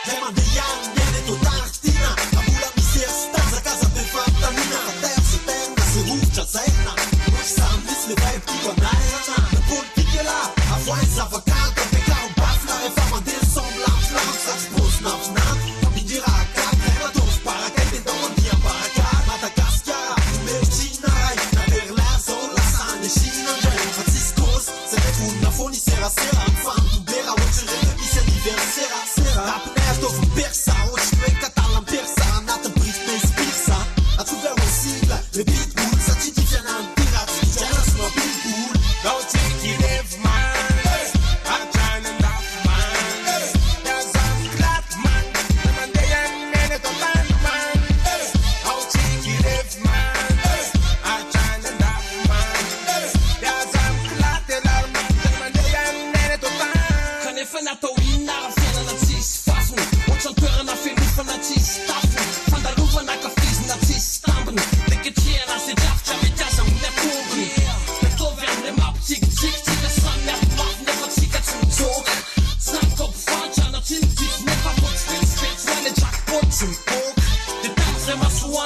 Remande Jan, viene Tartina. La mula mi si stanza, casa per fantamina. La terza eterna, se ruccia zena. Non ci sa, mis le vai più a naira. La politica là, a fuenza va calda. Pe caro bafla, e fa mandare son lamp, lamp. Sa spos, nap, nap. Mi dirà a cap, crema dos paracaid. E non dia paracaid. Madagascar, meu China, na perla, sola, sane, China. Franciscos, se ne funna, foni, sera, sera. Fan, tu bera, watch, remis, anniversaire. Rap net over persa, watch, tu catalan persa. Nata, brief, me spirsa. A trouver un sigle, le pitbull. Ça ti diviene un pirate, ti diviene un pitbull. Don't think you live man. I'm trying to love man. There's a flat man. I'm a day and minute of man. Don't think you live man. I'm trying to love man. There's a flat man. I'm a day and minute of man. Kan jag finna att innan fjärna nazistfasen och chantörerna filmer från naziststaffen. Fandaluvarna kan flis naziststampen. Vilket tjänar sig därför jag vet jag som näppoben. Men då vänder man på tick, tick, tick. Det samlar på maten, det var tickat som tåg. Snack upp fan, tjänar till titt. Näppa på ett spel, spel, svärne, jackpot som båg. Det där är man svår